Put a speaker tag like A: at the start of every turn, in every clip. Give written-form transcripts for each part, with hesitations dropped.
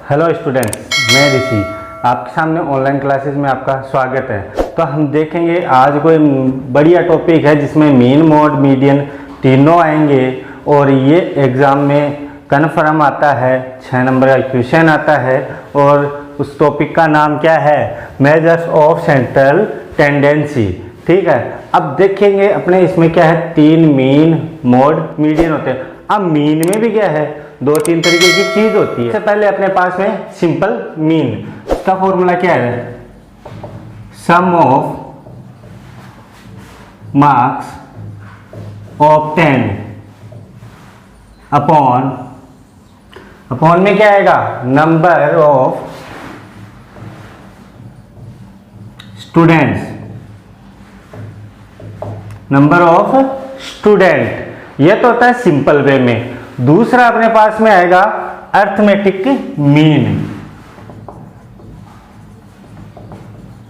A: Hello students, मैं ऋषि आपके सामने ऑनलाइन क्लासेस में आपका स्वागत है। तो हम देखेंगे आज कोई बढ़िया टॉपिक है जिसमें मीन, मोड, मीडियन तीनों आएंगे और ये एग्ज़ाम में कन्फर्म आता है। 6 नंबर का क्वेश्चन आता है और उस टॉपिक का नाम क्या है? Measures of central tendency. ठीक है, अब देखेंगे अपने इसमें क्या है, 3 मीन, मोड, मीडियन होते हैं। अब मीन में भी क्या है, 2-3 तरीके की चीज होती है। सबसे पहले अपने पास में सिंपल मीन, उसका फॉर्मूला क्या है? सम ऑफ मार्क्स ऑब्टेन्ड अपॉन में क्या आएगा? Number of student. ये तो होता है सिंपल वे में। दूसरा अपने पास में आएगा अर्थमेटिक मीन।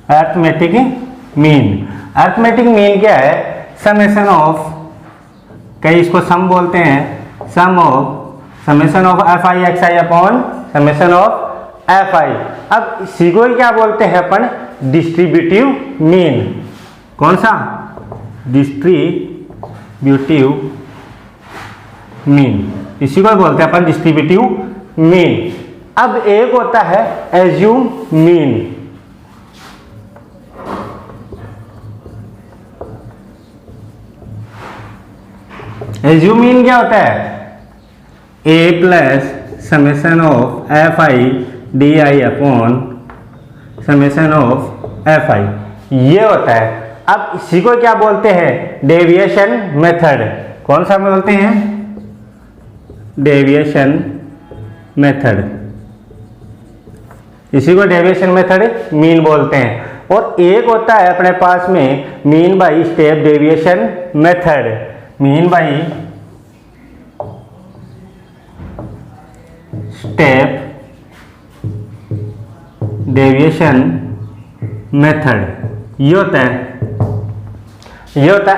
A: अर्थमेटिक मीन क्या है? समेशन ऑफ, कई इसको सम बोलते हैं, summation of fi xi upon summation of fi। अब इसी को क्या बोलते हैं अपन? Distributive mean. कौन सा? डिस्ट्रीब्यूटिव मीन, इसी को बोलते हैं अपन डिस्ट्रीब्यूटिव मीन। अब एक होता है एज्यूम मीन। एज्यूम मीन क्या होता है? a plus summation of fi di upon summation of fi, ये होता है। अब इसी को क्या बोलते हैं? Deviation method. कौन सा बोलते हैं? Deviation method. इसी को डेविएशन मेथड मीन बोलते हैं। और एक होता है अपने पास में mean by step deviation method. Mean by step deviation method, ये होता है।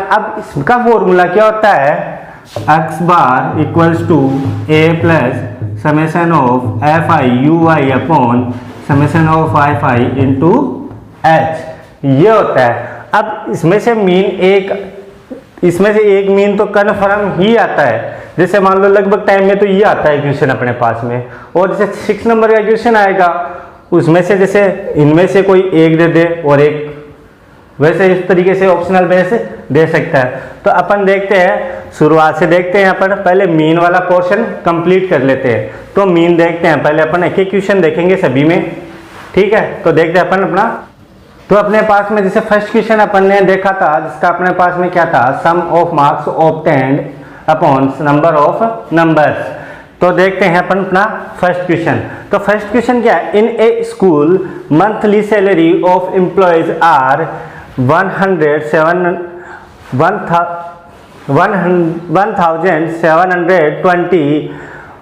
A: अब इसका फॉर्मूला क्या होता है? x bar equals to a plus summation of fi ui upon summation of fi into h, ये होता है। अब इसमें से एक मीन तो कन्फर्म ही आता है। जैसे मान लो लगभग टाइम में तो ये आता है क्वेश्चन अपने पास में। और जैसे 6 नंबर का क्वेश्चन आएगा, उसमें से जैसे इनमें से कोई एक दे दे और एक, वैसे इस तरीके से ऑप्शनल बेस दे सकता है। तो अपन देखते हैं, शुरुआत से देखते हैं। अपन पहले मीन वाला पोर्शन कंप्लीट कर लेते हैं। तो मीन देखते हैं, पहले अपन एक एक क्वेश्चन देखेंगे सभी में। ठीक है, तो देखते हैं अपन अपना। तो अपने पास में जैसे फर्स्ट क्वेश्चन अपन ने देखा था, जिसका अपने पास में क्या था? Sum of marks obtained upon number of numbers. तो देखते हैं अपन अपना फर्स्ट क्वेश्चन। तो फर्स्ट क्वेश्चन क्या है? In a school monthly salary of employees are 1,720,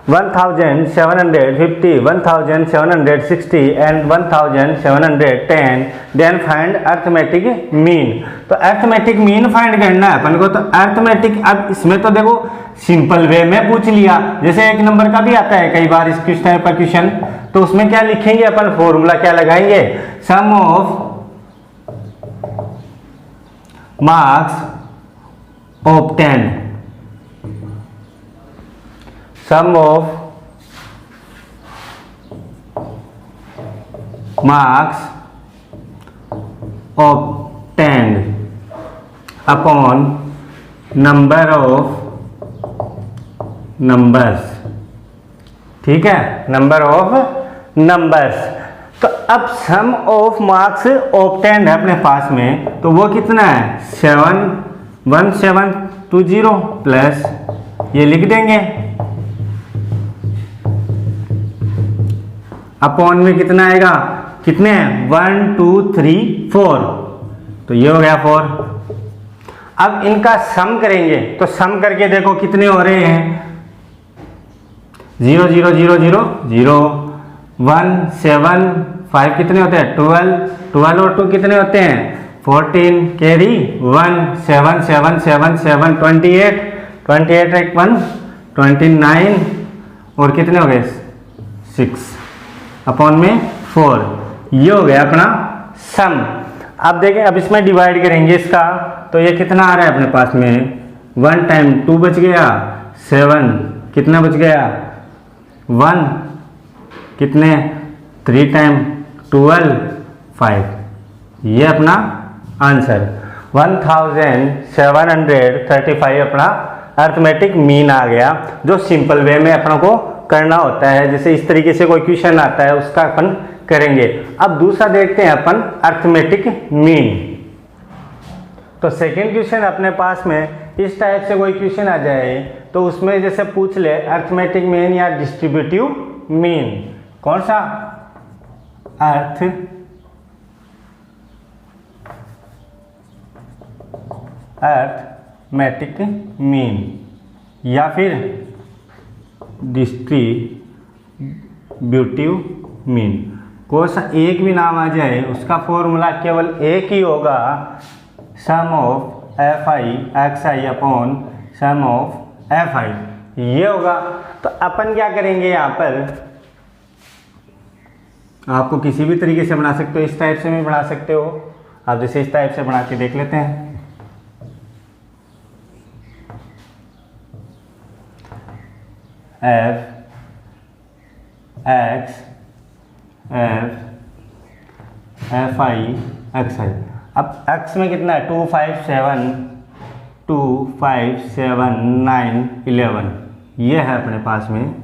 A: 1,750, 1,760 and 1,710, then find arithmetic mean. तो अर्थमेटिक मीन फाइंड करना है अपन को। तो अर्थमेटिक, अब इसमें तो देखो सिंपल वे में पूछ लिया। जैसे 1 नंबर का भी आता है कई बार इस टाइप का क्वेश्चन। तो उसमें क्या लिखेंगे अपन? फॉर्मूला क्या लगाएंगे? Sum of marks obtained, sum of marks obtained upon number of numbers. ठीक है, नंबर ऑफ नंबर्स। तो अब सम ऑफ मार्क्स ऑब्टेन्ड है अपने पास में, तो वो कितना है? 1720 प्लस ये लिख देंगे अपॉन में कितना आएगा? कितने हैं? 1 2 3 4, तो ये हो गया 4। अब इनका सम करेंगे, तो सम करके देखो कितने हो रहे हैं? 0 0 0 0 0 1 7 5 कितने होते हैं? 12 और 2 कितने होते हैं? 14, कैरी 1 7 7 7 7 28 28 एक 1 29 और कितने हो गए 6। अपॉन में 4, ये हो गया अपना सम। अब देखें, अब इसमें डिवाइड करेंगे इसका, तो ये कितना आ रहा है अपने पास में, 1 टाइम 2 बच गया 7, कितना बच गया 1, कितने 3 टाइम 12 5, ये अपना आंसर 1735 अपना अर्थमेटिक मीन आ गया, जो सिंपल वे में अपनों को करना होता है। जैसे इस तरीके से कोई क्वेश्चन आता है उसका अपन करेंगे। अब दूसरा देखते हैं अपन अर्थमेटिक मीन। तो सेकंड क्वेश्चन अपने पास में इस टाइप से कोई क्वेश्चन आ जाए तो उसमें जैसे पूछ ले अर्थमेटिक मीन या डिस्ट्रीब्यूटिव मीन, कौन सा, अर्थमेटिक मीन या फिर डिस्ट्रीब्यूटिव मीन, कोई सा एक भी नाम आ जाए उसका फॉर्मूला केवल एक ही होगा, sum of F I X I upon sum of F I, ये होगा। तो अपन क्या करेंगे, यहाँ पर आपको किसी भी तरीके से बना सकते हो, इस टाइप से भी बना सकते हो आप, जैसे इस टाइप से बना के देख लेते हैं। F X F I X I, अब एक्स में कितना है 2 5 7 9 11, ये है अपने पास में,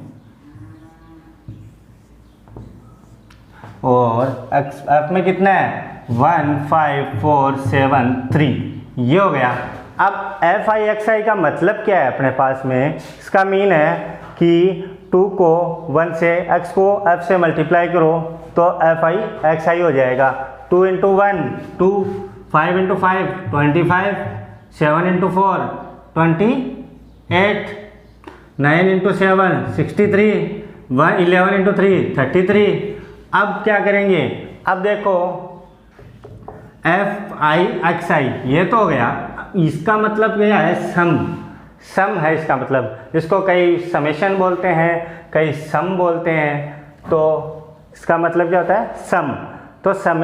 A: और एक्स एफ में कितना है 1 5 4 7 3, ये हो गया। अब एफ आई एक्स आई का मतलब क्या है अपने पास में, इसका मीन है कि 2 को 1 से x को f से मल्टीप्लाई करो तो एफ आई एक्स आई हो जाएगा। 2 into 1 2, 5 into 5 25, 7 into 4 28, 9 into 7 63, 11 into 3 33। अब क्या करेंगे, अब देखो एफ आई एक्स आई ये तो हो गया, इसका मतलब क्या है सम है इसका मतलब, जिसको कई समेशन बोलते हैं, कई सम बोलते हैं, तो इसका मतलब क्या होता है सम। तो sum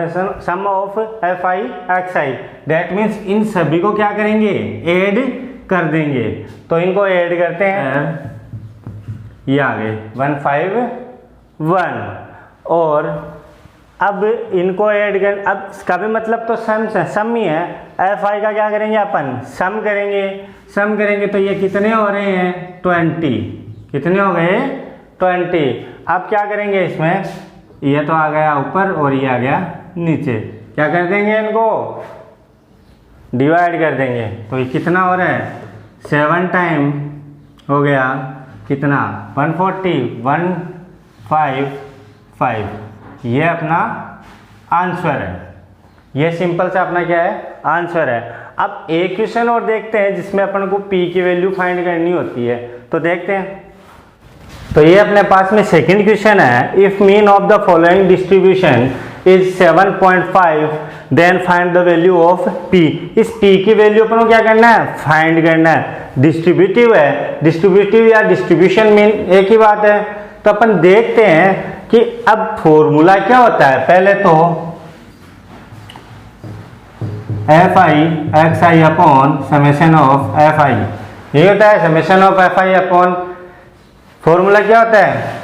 A: of F I X I, that means इन सभी को क्या करेंगे, ऐड कर देंगे। तो इनको ऐड करते हैं, ये आ गए 151, और अब इनको ऐड कर, अब इसका भी मतलब तो सम ही है। एफ आई का क्या करेंगे अपन, सम करेंगे तो ये कितने हो रहे हैं 20, कितने हो गए 20। अब क्या करेंगे इसमें, ये तो आ गया ऊपर और ये आ गया नीचे, क्या कर देंगे, इनको डिवाइड कर देंगे। तो ये कितना हो रहा है 7 टाइम हो गया कितना 140 155, ये अपना आंसर है। ये सिंपल सा अपना क्या है आंसर है। अब एक क्वेश्चन और देखते हैं जिसमें अपन को p की वैल्यू फाइंड करनी होती है, तो देखते हैं। तो ये अपने पास में सेकंड क्वेश्चन है, if mean of the following distribution is 7.5 then find the value of p। इस p की वैल्यू अपन को क्या करना है, फाइंड करना है। डिस्ट्रीब्यूटिव है, डिस्ट्रीब्यूटिव या डिस्ट्रीब्यूशन मीन एक ही बात है। तो अपन देखते हैं कि अब फॉर्मूला क्या होता है। पहले तो F I X I upon summation of F I, ये होता है summation of F I upon, formula क्या होता है,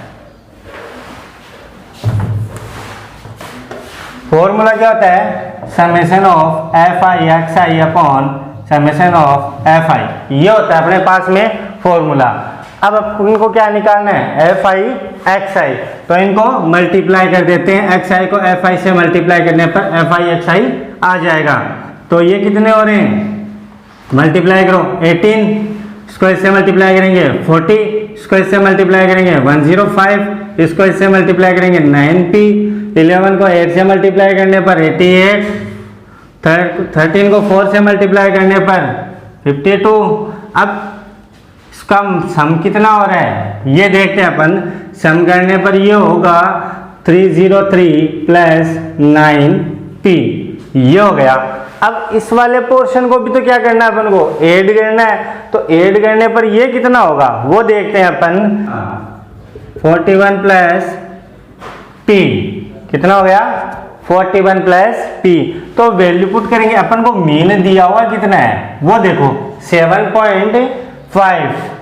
A: फॉर्मूला क्या होता है summation of F I X I upon summation of F I, ये होता है अपने पास में फॉर्मूला। अब इनको क्या निकालना है, एफ आई एक्स आई, तो इनको मल्टीप्लाई कर देते हैं, एक्स आई को एफ आई से मल्टीप्लाई करने पर एफ आई एक्स आई आ जाएगा। तो ये कितने हो रहे हैं, मल्टीप्लाई करो 18, इसको इससे मल्टीप्लाई करेंगे 40, इसको इससे मल्टीप्लाई करेंगे 105, इसको इससे मल्टीप्लाई करेंगे 9p, 11 को 8 से मल्टीप्लाई करने पर 88, 13 को 4 से मल्टीप्लाई करने पर 52। अब इसका सम कितना हो रहा है ये देखते हैं अपन, सम करने पर ये होगा 303 प्लस 9p, ये हो गया। अब इस वाले पोर्शन को भी तो क्या करना है अपन को, ऐड करना है। तो ऐड करने पर ये कितना होगा वो देखते हैं अपन, 41 प्लस पी, कितना हो गया 41 प्लस पी। तो वैल्यू पुट करेंगे, अपन को मीन दिया हुआ कितना है वो देखो 7.5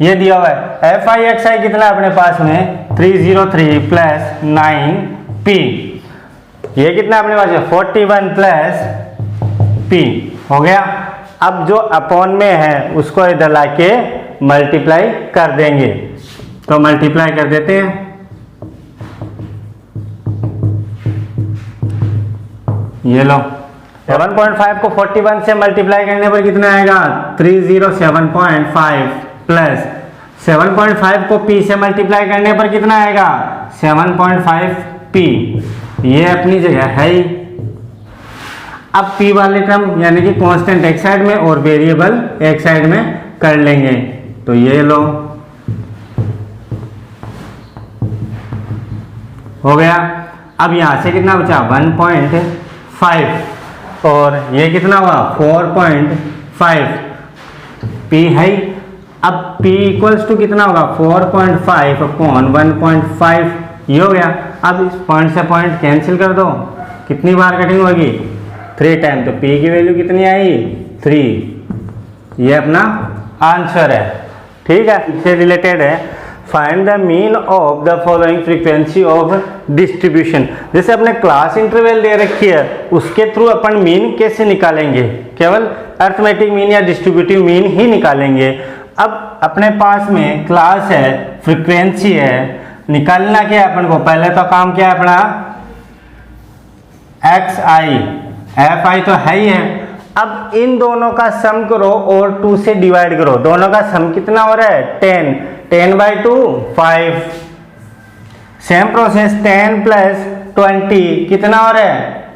A: ये दिया हुआ है। एफ आई एक्स आई कितना अपने पास में 303 प्लस 9 पी, ये कितना अपने पास है 41 प्लस पी हो गया। अब जो अपॉन में है उसको इधर लाके मल्टीप्लाई कर देंगे, तो मल्टीप्लाई कर देते हैं। ये लो 7.5 को 41 से मल्टीप्लाई करने पर कितना आएगा 307.5 प्लस 7.5 को p से मल्टीप्लाई करने पर कितना आएगा 7.5 p, ये अपनी जगह है ही। अब p वाले टर्म यानी कि कांस्टेंट एक साइड में और वेरिएबल एक साइड में कर लेंगे, तो ये लो हो गया। अब यहां से कितना बचा 1.5 और ये कितना हुआ 4.5 p है। अब p इक्वल्स टू कितना होगा 4.5 अपॉन 1.5 ये हो गया। अब इस पॉइंट से पॉइंट कैंसिल कर दो, कितनी बार कटिंग होगी 3 टाइम, तो p की वैल्यू कितनी आई 3, ये अपना आंसर है। ठीक है, इससे रिलेटेड है find the mean of the following frequency of distribution. जैसे अपने क्लास इंटरवल दे रखी है उसके थ्रू अपन मीन कैसे निकालेंगे, केवल अर्थमेटिक मीन या डिस्ट्रीब्यूटिव मीन ही निकालेंगे। अब अपने पास में क्लास है, फ्रीक्वेंसी है, निकालना क्या है अपन को, पहले तो काम क्या है अपना एक्स आई एफ आई तो है ही है। अब इन दोनों का सम करो और 2 से डिवाइड करो, दोनों का सम कितना हो रहा है 10/2 5। सेम प्रोसेस 10 प्लस 20 कितना हो रहा है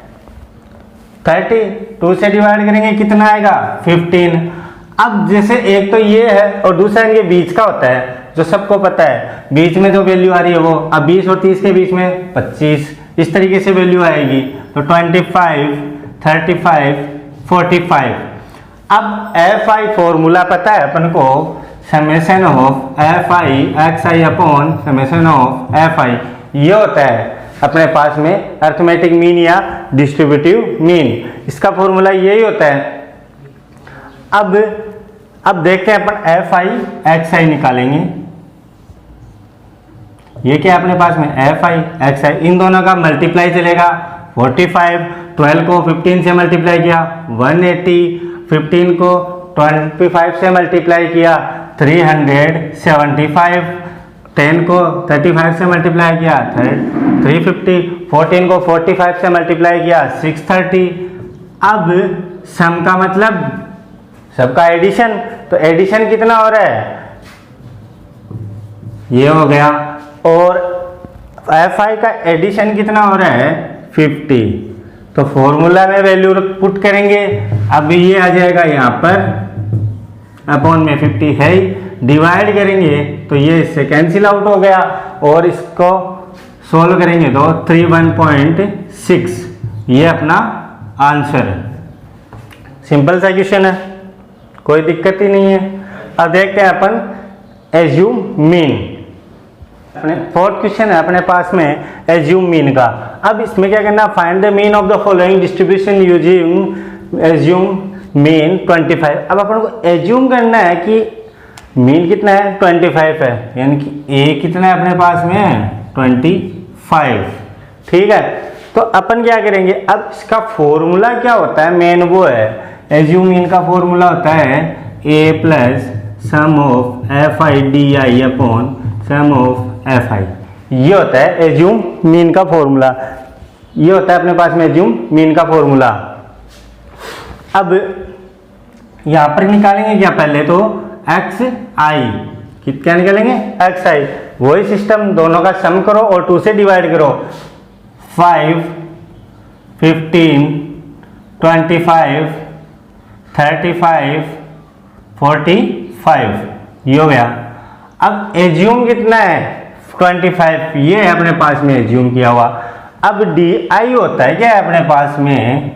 A: 30, 2 से डिवाइड करेंगे कितना आएगा 15। अब जैसे एक तो ये है और दूसरा इनके बीच का होता है जो सबको पता है, बीच में जो वैल्यू आ रही है वो, अब 20 और 30 के बीच में 25, इस तरीके से वैल्यू आएगी। तो 25 35 45। अब एफ आई फॉर्मूला पता है अपन को, summation of F I X I upon summation of F I, ये होता है अपने पास में अर्थमेटिक मीन या डिस्ट्रीब्यूटिव मीन, इसका फॉर्मूला यही होता है। अब देखते हैं अपन एफ आई एक्स आई निकालेंगे। ये क्या अपने पास में एफ आई एक्स आई, इन दोनों का मल्टीप्लाई चलेगा 45, 12 को 15 से मल्टीप्लाई किया 180, 15 को 25 से मल्टीप्लाई किया 375, 10 को 35 से मल्टीप्लाई किया 350, 14 को 45 से मल्टीप्लाई किया 630। अब सम का मतलब सबका एडिशन, तो एडिशन कितना हो रहा है ये हो गया, और एफ आई का एडिशन कितना हो रहा है 50। तो फॉर्मूला में वैल्यू पुट करेंगे, अब ये आ जाएगा यहाँ पर अपॉन में 50 है, डिवाइड करेंगे तो ये इससे कैंसिल आउट हो गया, और इसको सोल्व करेंगे तो 31.6 ये अपना आंसर है। सिंपल सा क्वेश्चन है, कोई दिक्कत ही नहीं है। अब देखते हैं अपन एज्यूम मीन, अपने फोर्थ क्वेश्चन है अपने पास में एज्यूम मीन का। अब इसमें क्या करना, find the mean of the following distribution using assume mean 25। अब अपन को एज्यूम करना है कि मीन कितना है 25 है, यानी कि ए कितना है अपने पास में 25। ठीक है, तो अपन क्या करेंगे, अब इसका फॉर्मूला क्या होता है, मेन वो है एज्यूम मीन का फॉर्मूला होता है A plus sum of F I D I upon sum of F I, ये होता है एज्यूम मीन का फॉर्मूला, ये होता है अपने पास में एज्यूम मीन का फॉर्मूला। अब यहां पर निकालेंगे क्या, पहले तो एक्स आई, क्या निकालेंगे एक्स आई, वही सिस्टम, दोनों का सम करो और 2 से डिवाइड करो 5 15 25 35 45 ये हो गया। अब एज्यूम कितना है 25, ये है अपने पास में एज्यूम किया हुआ। अब डी आई होता है क्या है अपने पास में,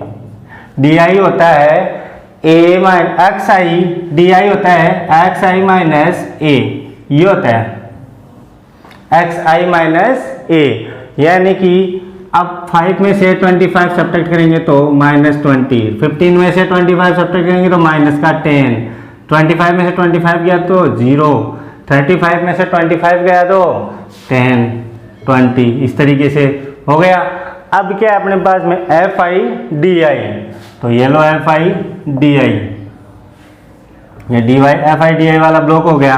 A: डी आई होता है A minus X I, D I होता है एक्स आई माइनस ए, ये होता है। एक्स आई माइनस ए, यानी कि अब 5 में से 25 सब्ट्रैक्ट करेंगे तो -20, 15 में से 25 सब्ट्रैक्ट करेंगे तो माइनस का 10, 25 में से 25 गया तो 0, 35 में से 25 गया तो 10, 20, इस तरीके से हो गया। अब क्या है अपने पास में एफ आई डी आई, तो ये लो एफ आई डी आई, ये D Y F I D I वाला ब्लॉक हो गया।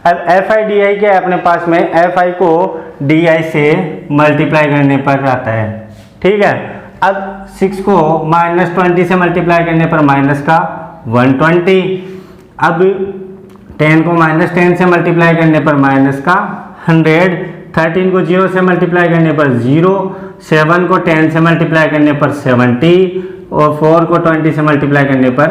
A: अब एफ आई डी आई क्या है अपने पास में, एफ आई को डी आई से मल्टीप्लाई करने पर आता है, ठीक है। अब 6 को -20 से मल्टीप्लाई करने पर माइनस का 120, अब 10 को -10 से मल्टीप्लाई करने पर माइनस का 100, 13 को 0 से मल्टीप्लाई करने पर 0, 7 को 10 से मल्टीप्लाई करने पर 70 और 4 को 20 से मल्टीप्लाई करने पर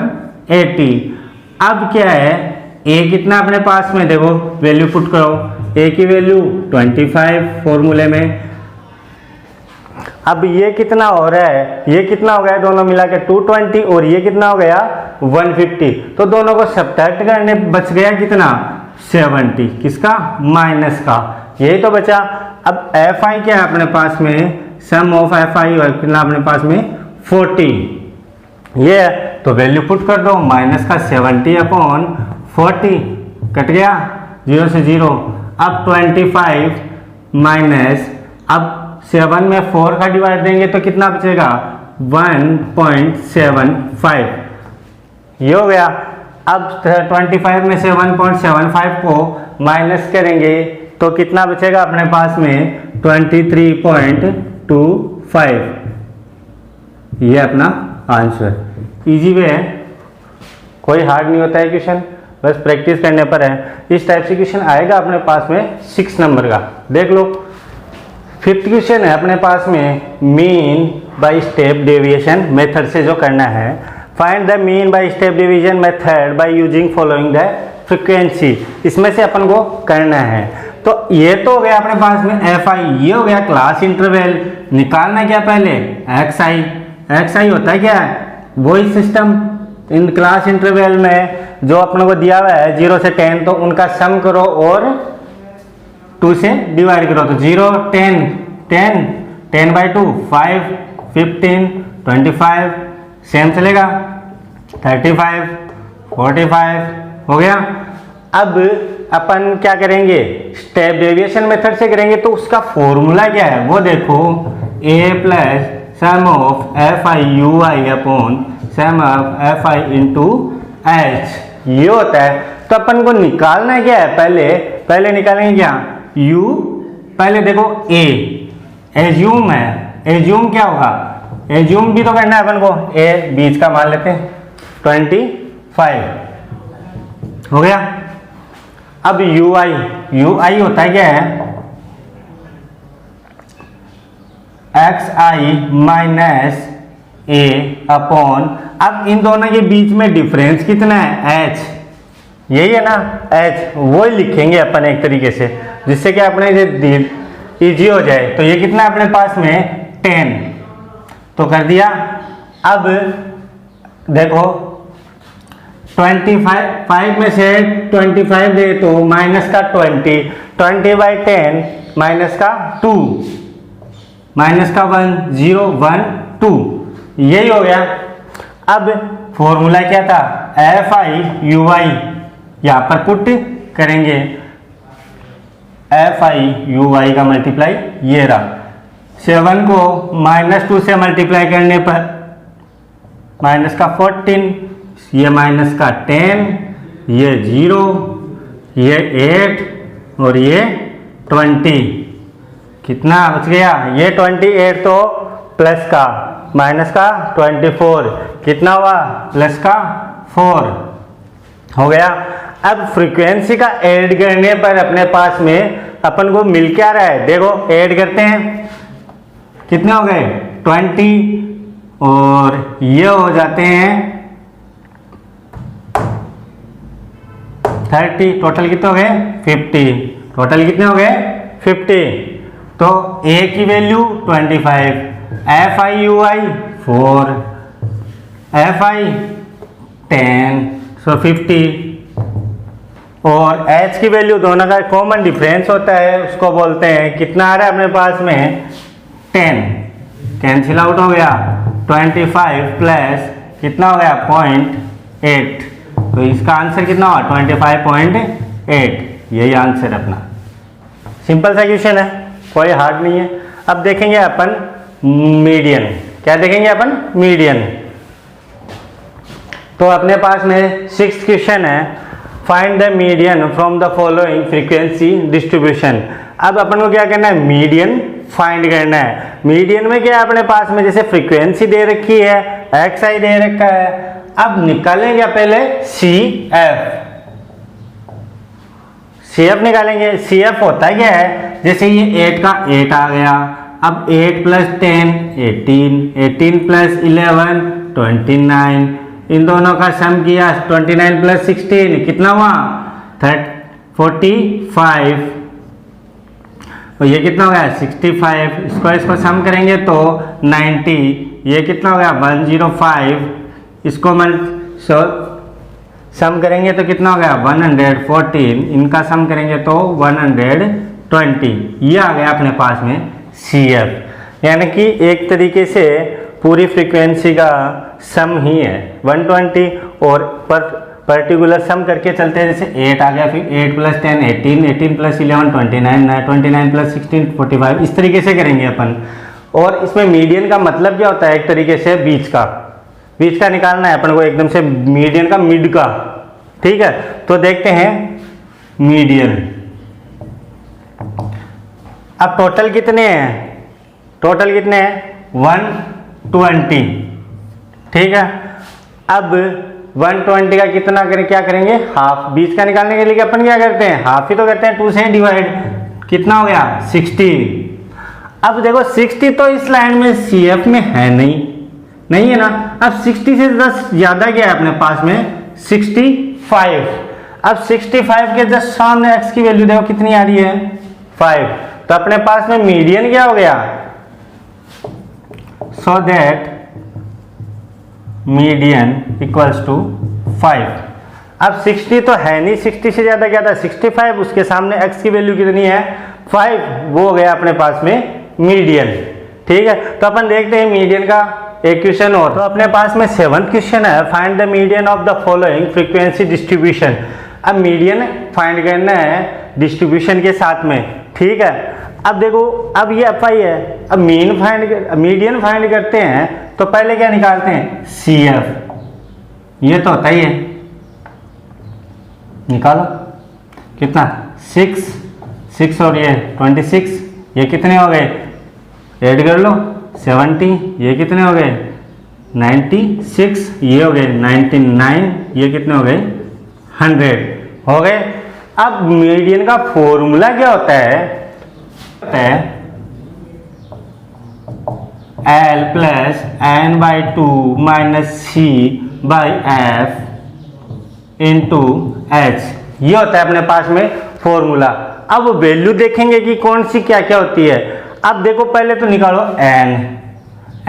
A: 80। अब क्या है, ए कितना अपने पास में, देखो वैल्यू पुट करो, ए की वैल्यू 25 फॉर्मूले में। अब ये कितना हो रहा है, ये कितना हो गया दोनों मिला के 220 और ये कितना हो गया 150, तो दोनों को सब्ट्रैक्ट करने बच गया कितना 70, किसका माइनस का, यही तो बचा। अब एफ आई क्या है अपने पास में, सम ऑफ एफ आई कितना अपने पास में 40, ये है तो वैल्यू पुट कर दो, माइनस का 70/40 कट गया 0 से 0। अब 25 माइनस, अब 7 में 4 का डिवाइड देंगे तो कितना बचेगा 1.75, ये हो गया। अब 25 में से 1.75 को माइनस करेंगे तो कितना बचेगा अपने पास में 23.25, ये अपना आंसर। इजी वे है, कोई हार्ड नहीं होता है क्वेश्चन, बस प्रैक्टिस करने पर है। इस टाइप से क्वेश्चन आएगा अपने पास में 6 नंबर का, देख लो। 5th क्वेश्चन है अपने पास में mean by step deviation method से जो करना है, find the mean by step division method by using following the frequency, इसमें से अपन को करना है। तो ये तो हो गया अपने पास में एफ आई, ये हो गया क्लास इंटरवल। निकालना क्या पहले एक्स आई, एक्स आई होता है क्या, वही सिस्टम इन क्लास इंटरवल में जो अपने को दिया हुआ है 0 से 10, तो उनका सम करो और 2 से डिवाइड करो, तो 0 10 10 10/2 5 15 25, सेम चलेगा 35 45 हो गया। अब अपन क्या करेंगे, स्टेप डेविएशन मेथड से करेंगे, तो उसका फॉर्मूला क्या है वो देखो, a plus sum of F I U I upon sum of F I into H, ये होता है। तो अपन को निकालना क्या है, पहले निकालेंगे क्या u, पहले देखो a एज्यूम है, एज्यूम क्या होगा, एज्यूम भी तो करना है अपन को, a बीच का मान लेते हैं 25 हो गया। अब यू आई होता है क्या है एक्स आई माइनस ए अपॉन, अब इन दोनों के बीच में डिफरेंस कितना है एच, यही है ना एच, वो ही लिखेंगे अपन एक तरीके से जिससे कि अपने इजी हो जाए। तो ये कितना अपने पास में 10, तो कर दिया। अब देखो 25 में से 25 दे तो माइनस का 20/10 माइनस का 2 माइनस का 1 0 1 2, यही हो गया। अब फॉर्मूला क्या था, एफ आई यू आई, यहाँ पर पुट करेंगे, एफ आई यू आई का मल्टीप्लाई ये रहा, 7 को -2 से मल्टीप्लाई करने पर माइनस का 14, ये माइनस का 10, ये 0, ये 8 और ये 20, कितना बच गया, ये 28 तो प्लस का माइनस का 24, कितना हुआ प्लस का 4 हो गया। अब फ्रीक्वेंसी का ऐड करने पर अपने पास में अपन को मिल क्या रहा है, देखो ऐड करते हैं, कितने हो गए 20 और ये हो जाते हैं 30, टोटल कितने हो गए 50, टोटल कितने हो गए 50। तो a की value 25, F I U I 4, F I 10, सो 50, और h की वैल्यू दोनों का कॉमन डिफरेंस होता है, उसको बोलते हैं, कितना आ रहा है अपने पास में 10, कैंसिल आउट हो गया, 25 प्लस कितना हो गया 0.8, तो इसका आंसर कितना हुआ 25.8, यही आंसर अपना। सिंपल सा क्वेश्चन है, कोई हार्ड नहीं है। अब देखेंगे अपन मीडियन, क्या देखेंगे अपन मीडियन। तो अपने पास में 6th क्वेश्चन है, find the median from the following frequency distribution. अब अपन को क्या करना है, मीडियन फाइंड करना है। मीडियन में क्या है अपने पास में, जैसे फ्रीक्वेंसी दे रखी है, एक्स आई दे रखा है। अब निकालेंगे पहले सी एफ निकालेंगे। सी एफ होता क्या है, जैसे ये 8 का 8 आ गया, अब 8 प्लस 10 18, 18 प्लस 11 29, इन दोनों का सम किया 29 प्लस 16 कितना हुआ 45, और ये कितना हो गया 65, इसको सम करेंगे तो 90, ये कितना हो गया 105, इसको सम करेंगे तो कितना हो गया 114, इनका सम करेंगे तो 120, ये आ गया अपने पास में सी एफ। यानी कि एक तरीके से पूरी फ्रीक्वेंसी का सम ही है 120, और पर्टिकुलर सम करके चलते हैं। जैसे 8 आ गया, फिर 8 प्लस 10 18, 18 प्लस 11 29, 29 प्लस 16 45, इस तरीके से करेंगे अपन। और इसमें मीडियन का मतलब क्या होता है, एक तरीके से बीच का निकालना है अपन को, एकदम से मीडियन का मिड का, ठीक है। तो देखते हैं मीडियन। अब टोटल कितने हैं, 120, ठीक है। अब 120 का कितना करें, क्या करेंगे हाफ, बीच का निकालने के लिए अपन क्या करते हैं, हाफ ही तो करते हैं, 2 से डिवाइड, कितना हो गया 60। अब देखो 60 तो इस लाइन में सी एफ में है नहीं है ना। अब 60 से 10 ज्यादा क्या है अपने पास में 65। अब 65 के जस्ट सामने x की वैल्यू देखो कितनी आ रही है 5, तो अपने पास में मीडियन क्या हो गया, so that median equals to 5। अब 60 तो है नहीं, 60 से ज्यादा क्या था 65, उसके सामने x की वैल्यू कितनी है 5, वो हो गया अपने पास में मीडियन, ठीक है। तो अपन देखते हैं मीडियन का एक क्वेश्चन और। तो अपने पास में 7th क्वेश्चन है, find the median of the following frequency distribution. अब मीडियन फाइंड करना है डिस्ट्रीब्यूशन के साथ में, ठीक है। अब देखो, अब ये एफ आई है, अब मीडियन फाइंड करते हैं तो पहले क्या निकालते हैं सी एफ, ये तो होता ही है, निकालो कितना 6 और ये 26, ये कितने हो गए, ऐड कर लो 70, ये कितने हो गए 96, ये हो गए 99, ये कितने हो गए 100 हो गए। अब मीडियन का फॉर्मूला क्या होता है, L plus n/2 minus C by F into H, ये होता है अपने पास में फॉर्मूला। अब वैल्यू देखेंगे कि कौन सी क्या क्या होती है। अब देखो पहले तो निकालो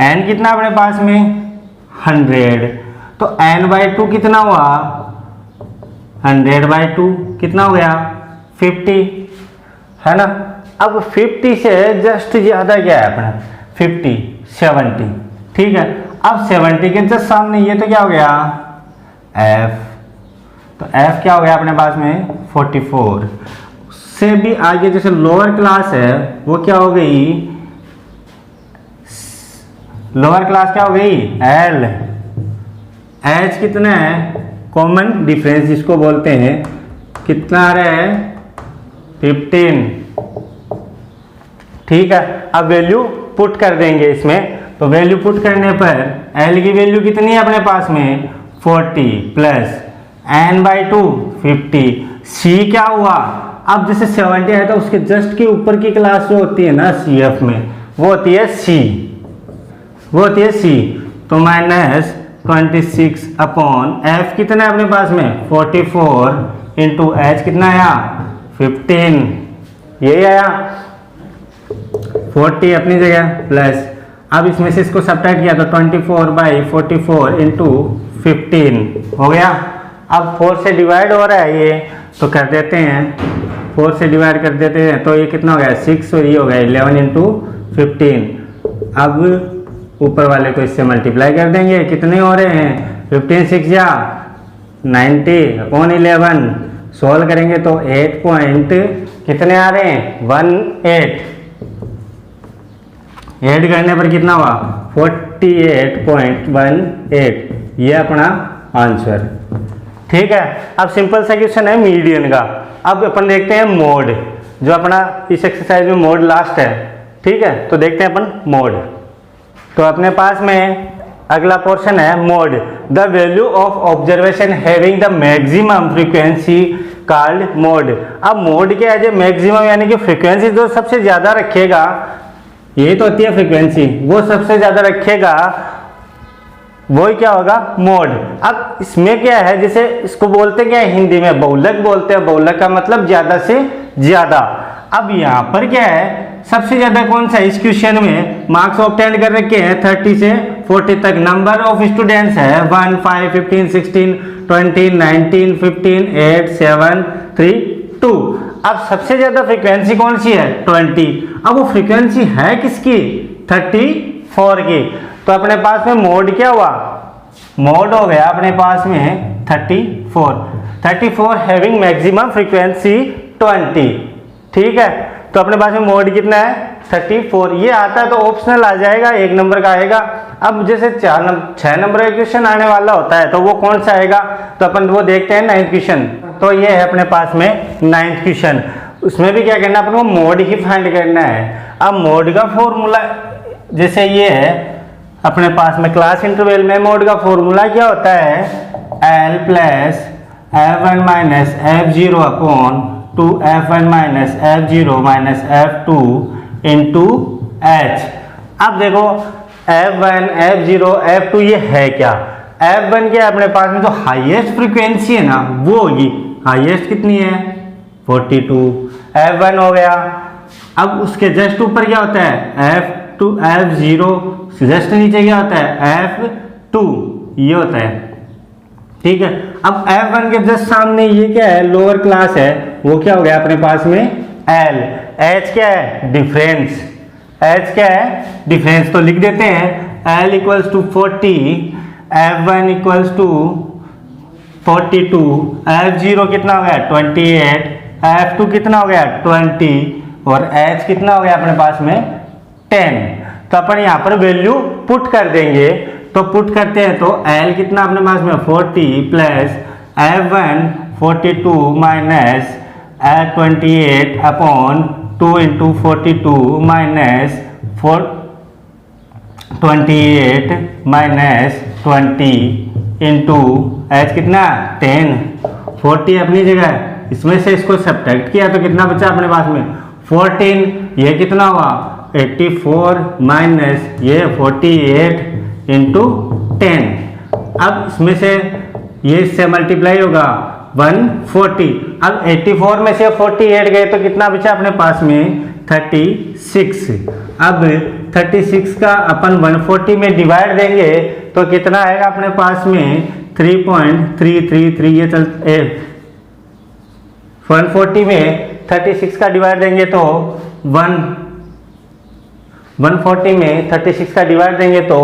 A: n कितना अपने पास में 100, तो n/2 कितना हुआ 100/2 कितना हो गया 50, है ना। अब 50 से जस्ट ज्यादा क्या है अपना 70, ठीक है। अब 70 के जस्ट सामने ये तो क्या हो गया f, तो f क्या हो गया अपने पास में 44। से भी आगे जैसे लोअर क्लास है वो क्या हो गई, लोअर क्लास क्या हो गई L, H कितना है कॉमन डिफरेंस जिसको बोलते हैं, कितना आ रहा है 15, ठीक है। अब वैल्यू पुट कर देंगे इसमें, तो वैल्यू पुट करने पर L की वैल्यू कितनी है अपने पास में 40 प्लस n/2 50, C क्या हुआ, अब जैसे 70 है तो उसके जस्ट के ऊपर की क्लास जो होती है ना CF में वो होती है C, तो माइनस 26 अपॉन f कितना है अपने पास में 44 इंटू h कितना आया 15, यही आया 40 अपनी जगह प्लस, अब इसमें से इसको सब्ट्रैक्ट किया तो 24/44 इंटू 15 हो गया। अब 4 से डिवाइड हो रहा है ये, तो कर देते हैं, 4 से डिवाइड कर देते हैं तो ये कितना हो गया 6 और ये हो गया 11 इंटू 15। अब ऊपर वाले को इससे मल्टीप्लाई कर देंगे, कितने हो रहे हैं 15 6 या 90 अपॉन 11। सोल्व करेंगे तो 8 पॉइंट कितने आ रहे हैं 18। ऐड करने पर कितना हुआ 48.18, ये अपना आंसर। ठीक है, अब सिंपल सा क्वेश्चन है मीडियन का। अब अपन देखते हैं मोड, जो अपना इस एक्सरसाइज में मोड लास्ट है। ठीक है, तो देखते हैं अपन मोड। तो अपने पास में अगला पोर्शन है mode, the value of observation having the maximum frequency called mode. अब मोड क्या है, जो मैक्सिमम यानी कि फ्रीक्वेंसी जो सबसे ज्यादा रखेगा, यही तो होती है फ्रीक्वेंसी, वो सबसे ज्यादा रखेगा, वो क्या होगा मोड। अब इसमें क्या है, जैसे इसको बोलते क्या है हिंदी में बहुलक बोलते हैं, बहुलक का मतलब ज्यादा से ज्यादा। अब यहाँ पर क्या है सबसे ज्यादा कौन सा, इस क्वेश्चन में मार्क्स ऑब्टेन कर रखे हैं 30 से 40 तक। नंबर ऑफ स्टूडेंट्स है 1 5 15 16 20 19 15 8 7 3 2। अब सबसे ज्यादा फ्रीक्वेंसी कौन सी है 20। अब वो फ्रीक्वेंसी है किसकी 34 की। तो अपने पास में मोड क्या हुआ, मोड हो गया अपने पास में 34 हैविंग मैक्सिमम फ्रीक्वेंसी 20। ठीक है, तो अपने पास में मोड कितना है 34। ये आता है तो ऑप्शनल आ जाएगा, 1 नंबर का आएगा। अब जैसे 6 नंबर का क्वेश्चन आने वाला होता है तो वो कौन सा आएगा, तो अपन वो देखते हैं 9th क्वेश्चन। तो ये है अपने पास में 9th क्वेश्चन। उसमें भी क्या करना है अपन को मोड ही फाइंड करना है। अब मोड का फॉर्मूला जैसे ये है अपने पास में क्लास इंटरवल में, मोड का फॉर्मूला क्या होता है L plus F1 minus F0 upon 2F1 minus F0 minus F2 into H। अब देखो F1 F0 F2 ये है क्या, F1 क्या है अपने पास में जो हाईएस्ट फ्रीक्वेंसी है ना वो होगी, हाईएस्ट कितनी है 42, F1 हो गया। अब उसके जस्ट ऊपर क्या होता है F2 F0, जस्ट नीचे क्या होता है F2, ये होता है। ठीक है, अब F1 के जस्ट सामने ये क्या है लोअर क्लास है, वो क्या हो गया अपने पास में L। H क्या है डिफरेंस, H क्या है डिफरेंस। तो लिख देते हैं L equals to 40, F1 equals to 42, F0 कितना हो गया 28, F2 कितना हो गया 20 और H कितना हो गया अपने पास में 10। तो अपन यहाँ पर वैल्यू पुट कर देंगे, तो पुट करते हैं तो L कितना अपने पास में 40 plus F1 42 minus 28 upon 2 into 42 minus 28 minus 20 into H कितना 10, 40 अपनी जगह, इसमें से इसको सब्ट्रैक्ट किया तो कितना बचा अपने पास में 14। ये कितना हुआ 84 माइनस ये 48 इंटू 10। अब इसमें से ये इससे मल्टीप्लाई होगा 140। अब 84 में से 48 गए तो कितना बचा अपने पास में 36। अब 36 का अपन 140 में डिवाइड देंगे तो कितना आएगा अपने पास में 3.333। ये 140 में 36 का डिवाइड देंगे तो 140 में 36 का डिवाइड देंगे तो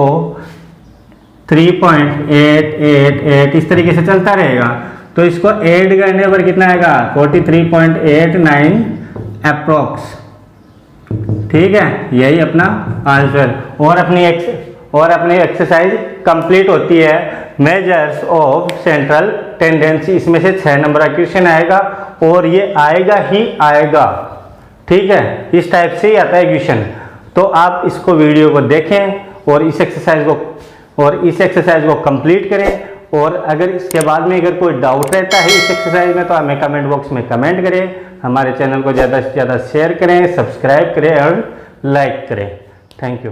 A: 3.888 इस तरीके से चलता रहेगा। तो इसको ऐड करने पर कितना आएगा 43.89 अप्रोक्स। ठीक है, यही अपना आंसर। और अपनी एक्सरसाइज कंप्लीट होती है मेजर्स ऑफ सेंट्रल टेंडेंसी। इसमें से 6 नंबर का क्वेश्चन आएगा और ये आएगा ही आएगा। ठीक है, इस टाइप से ही आता है क्वेश्चन। तो आप इसको वीडियो को देखें और इस एक्सरसाइज को कंप्लीट करें। और अगर इसके बाद में अगर कोई डाउट रहता है इस एक्सरसाइज में तो हमें कमेंट बॉक्स में कमेंट करें। हमारे चैनल को ज़्यादा से ज़्यादा शेयर करें, सब्सक्राइब करें और लाइक करें। Thank you.